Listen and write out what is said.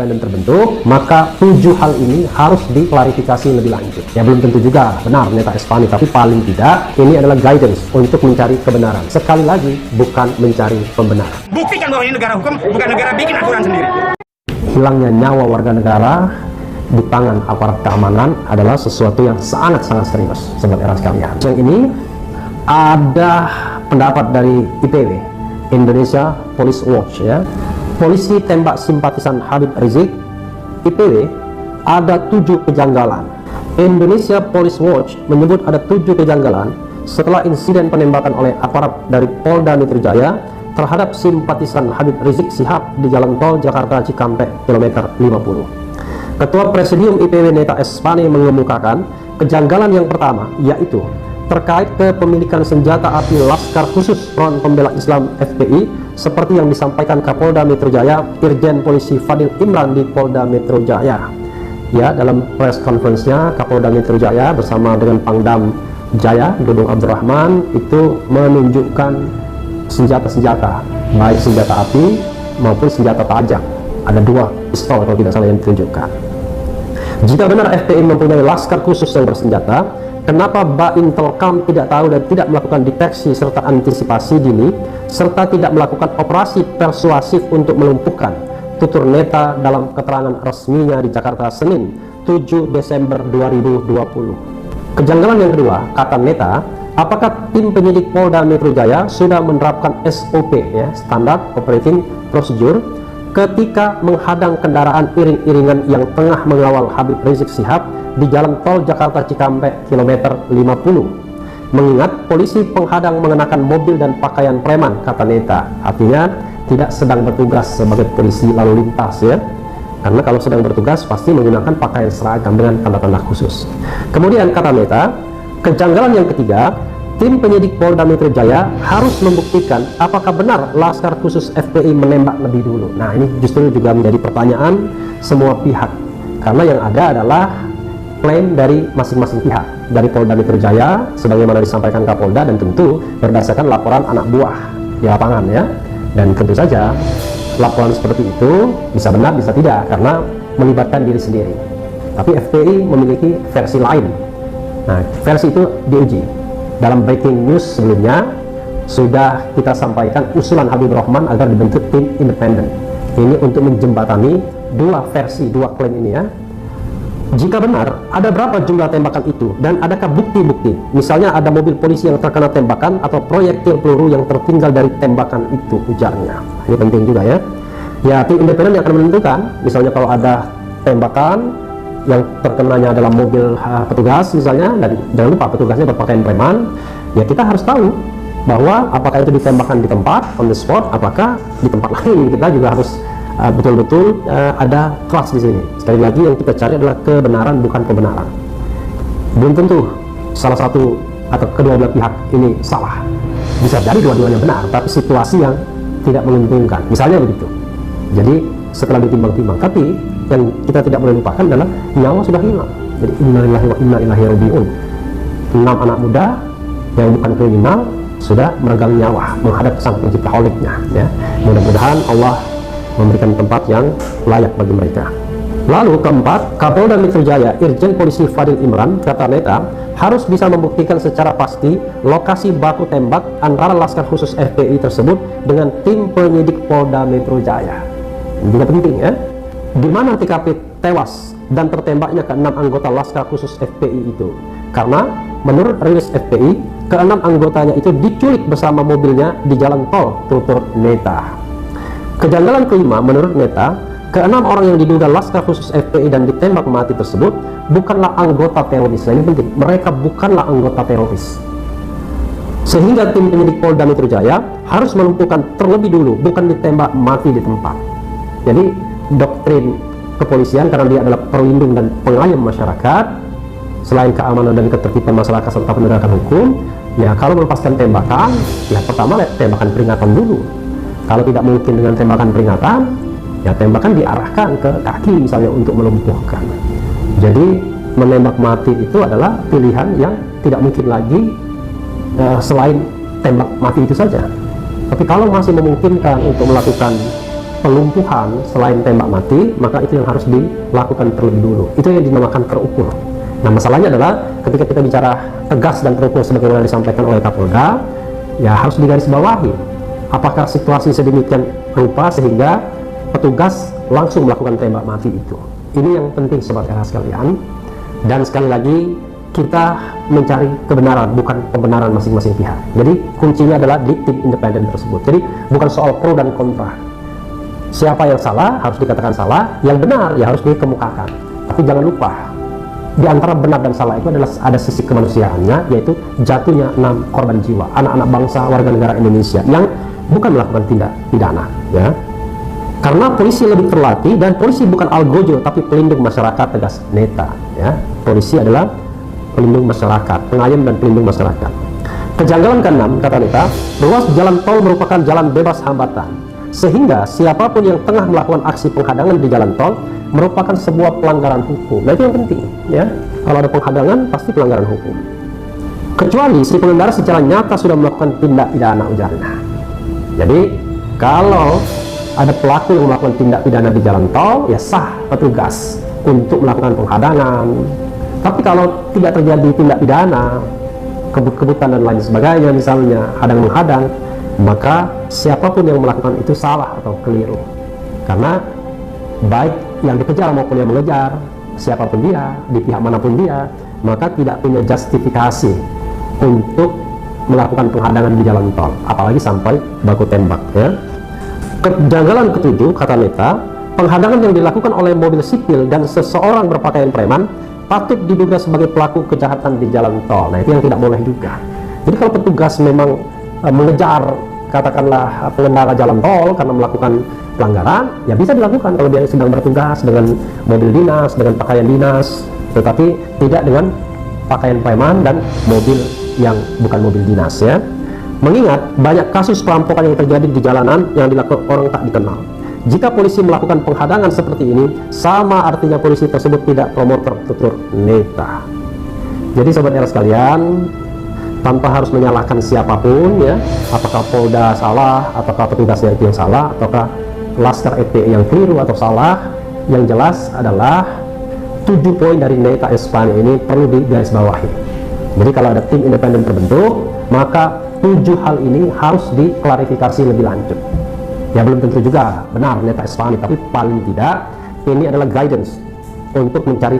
independen terbentuk, maka 7 hal ini harus diklarifikasi lebih lanjut. Ya belum tentu juga benar Neta Espany, tapi paling tidak ini adalah guidance untuk mencari kebenaran. Sekali lagi, bukan mencari pembenaran. Buktikan bahwa ini negara hukum, bukan negara bikin aturan sendiri. Hilangnya nyawa warga negara di tangan aparat keamanan adalah sesuatu yang sangat-sangat serius, sobat era sekalian. Yang ini ada pendapat dari IPW, Indonesia Police Watch, ya. Polisi tembak simpatisan Habib Rizik. IPW, ada 7 kejanggalan. Indonesia Police Watch menyebut ada 7 kejanggalan setelah insiden penembakan oleh aparat dari Polda Metro Jaya terhadap simpatisan Habib Rizik Syihab di jalan tol Jakarta Cikampek kilometer 50. Ketua Presidium IPW Neta Espany mengemukakan kejanggalan yang pertama, yaitu terkait kepemilikan senjata api Laskar Khusus Front Pembela Islam FPI seperti yang disampaikan Kapolda Metro Jaya Irjen Polisi Fadil Imran di Polda Metro Jaya. Ya, dalam press conference-nya Kapolda Metro Jaya bersama dengan Pangdam Jaya Dudung Abdurrahman itu menunjukkan senjata-senjata, baik senjata api maupun senjata tajam. Ada 2 pistol kalau tidak salah yang ditunjukkan. Jika benar FPI mempunyai laskar khusus yang bersenjata, kenapa Baintelkam tidak tahu dan tidak melakukan deteksi serta antisipasi dini, serta tidak melakukan operasi persuasif untuk melumpuhkan? Tutur Neta dalam keterangan resminya di Jakarta Senin 7 Desember 2020. Kejanggalan yang kedua, kata Neta, apakah tim penyidik Polda Metro Jaya sudah menerapkan SOP, ya, Standard Operating Procedure, ketika menghadang kendaraan iring-iringan yang tengah mengawal Habib Rizik Syihab di jalan tol Jakarta Cikampek kilometer 50? Mengingat polisi penghadang mengenakan mobil dan pakaian preman, kata Neta, artinya tidak sedang bertugas sebagai polisi lalu lintas, ya. Karena kalau sedang bertugas pasti menggunakan pakaian seragam dengan tanda-tanda khusus. Kemudian kata Neta, kejanggalan yang ketiga, tim penyidik Polda Metro Jaya harus membuktikan apakah benar Laskar Khusus FPI menembak lebih dulu. Nah, ini justru juga menjadi pertanyaan semua pihak, karena yang ada adalah klaim dari masing-masing pihak, dari Polda Metro Jaya sebagaimana disampaikan Kapolda, dan tentu berdasarkan laporan anak buah di lapangan, ya. Dan tentu saja laporan seperti itu bisa benar bisa tidak karena melibatkan diri sendiri. Tapi FPI memiliki versi lain. Nah, versi itu diuji. Dalam breaking news sebelumnya sudah kita sampaikan usulan Habibur Rahman agar dibentuk tim independen. Ini untuk menjembatani 2 versi, 2 klaim ini, ya. Jika benar, ada berapa jumlah tembakan itu dan adakah bukti-bukti? Misalnya ada mobil polisi yang terkena tembakan atau proyektil peluru yang tertinggal dari tembakan itu, ujarnya. Ini penting juga, ya. Ya, tim independen yang akan menentukan, misalnya kalau ada tembakan yang terkenanya adalah mobil petugas misalnya, dan jangan lupa petugasnya berpakaian preman, ya kita harus tahu bahwa apakah itu ditembakkan di tempat, on the spot, apakah di tempat lain. Kita juga harus betul-betul ada trust di sini. Sekali lagi yang kita cari adalah kebenaran, bukan kebenaran. Belum tentu salah satu atau kedua belah pihak ini salah. Bisa jadi dua-duanya benar, tapi situasi yang tidak menguntungkan. Misalnya begitu. Jadi setelah ditimbang-timbang, tapi yang kita tidak boleh lupakan adalah nyawa sudah hilang. Jadi innalillahi wa inna ilaihi raji'un. 6 anak muda yang bukan kriminal sudah meregang nyawa menghadap sang pencipta kholiknya, ya. Mudah-mudahan Allah memberikan tempat yang layak bagi mereka. Lalu keempat, Kapolda Metro Jaya Irjen Polisi Fadil Imran, kata Neta, harus bisa membuktikan secara pasti lokasi baku tembak antara Laskar Khusus FPI tersebut dengan tim penyidik Polda Metro Jaya. Ini juga penting, ya. Di mana TKP tewas dan tertembaknya ke-6 anggota Laskar Khusus FPI itu? Karena menurut rilis FPI, ke-6 anggotanya itu diculik bersama mobilnya di jalan tol, tutur Neta. Kejanggalan kelima, menurut Neta, ke-6 orang yang diduga Laskar Khusus FPI dan ditembak mati tersebut bukanlah anggota teroris. Nah, ini penting, mereka bukanlah anggota teroris. Sehingga tim penyidik Polda Metro Jaya harus melumpuhkan terlebih dulu, bukan ditembak mati di tempat. Jadi doktrin kepolisian, karena dia adalah perlindung dan pengayom masyarakat, selain keamanan dan ketertiban masyarakat serta penegakan hukum, ya kalau melepaskan tembakan, ya pertama tembakan peringatan dulu. Kalau tidak mungkin dengan tembakan peringatan, ya tembakan diarahkan ke kaki misalnya untuk melumpuhkan. Jadi menembak mati itu adalah pilihan yang tidak mungkin lagi selain tembak mati itu saja. Tapi kalau masih memungkinkan untuk melakukan pelumpuhan selain tembak mati, maka itu yang harus dilakukan terlebih dulu. Itu yang dinamakan terukur. Nah, masalahnya adalah ketika kita bicara tegas dan terukur sebagaimana disampaikan oleh Kapolda, ya harus digarisbawahi apakah situasi sedemikian rupa sehingga petugas langsung melakukan tembak mati itu. Ini yang penting sobat era sekalian. Dan sekali lagi kita mencari kebenaran, bukan kebenaran masing-masing pihak. Jadi kuncinya adalah di tim independen tersebut. Jadi bukan soal pro dan kontra. Siapa yang salah harus dikatakan salah, yang benar ya harus dikemukakan. Tapi jangan lupa, di antara benar dan salah itu adalah ada sisi kemanusiaannya, yaitu jatuhnya 6 korban jiwa, anak-anak bangsa warga negara Indonesia yang bukan melakukan tindak pidana, ya. Karena polisi lebih terlatih, dan polisi bukan algojo tapi pelindung masyarakat, tegas Neta, ya. Polisi adalah pelindung masyarakat, pengayom dan pelindung masyarakat. Kejanggalan ke-6, kata Neta, ruas jalan tol merupakan jalan bebas hambatan, sehingga siapapun yang tengah melakukan aksi penghadangan di jalan tol merupakan sebuah pelanggaran hukum. Nah, itu yang penting, ya. Kalau ada penghadangan pasti pelanggaran hukum, kecuali si pengendara secara nyata sudah melakukan tindak pidana, ujarnya. Jadi kalau ada pelaku yang melakukan tindak pidana di jalan tol, ya sah petugas untuk melakukan penghadangan. Tapi kalau tidak terjadi tindak pidana, kebut-kebutan dan lain sebagainya, misalnya hadang-menghadang, maka siapapun yang melakukan itu salah atau keliru. Karena baik yang dikejar maupun yang mengejar, siapapun dia, di pihak manapun dia, maka tidak punya justifikasi untuk melakukan penghadangan di jalan tol, apalagi sampai baku tembak, ya. Kejanggalan ke-7, kata Neta, penghadangan yang dilakukan oleh mobil sipil dan seseorang berpakaian preman patut diduga sebagai pelaku kejahatan di jalan tol. Nah, itu yang tidak boleh juga. Jadi kalau petugas memang mengejar katakanlah pengendara jalan tol karena melakukan pelanggaran, ya bisa dilakukan kalau dia sedang bertugas dengan mobil dinas, dengan pakaian dinas, tetapi tidak dengan pakaian preman dan mobil yang bukan mobil dinas, ya. Mengingat banyak kasus perampokan yang terjadi di jalanan yang dilakukan orang tak dikenal. Jika polisi melakukan penghadangan seperti ini, sama artinya polisi tersebut tidak promotor, tutur Neta. Jadi sobat era sekalian, tanpa harus menyalahkan siapapun, ya, apakah Polda salah, apakah petugasnya itu yang salah, ataukah Laskar FPI yang keliru atau salah, yang jelas adalah 7 poin dari Neta Espane ini perlu digarisbawahi. Jadi kalau ada tim independen terbentuk, maka 7 hal ini harus diklarifikasi lebih lanjut. Ya belum tentu juga benar Neta Espane, tapi paling tidak ini adalah guidance untuk mencari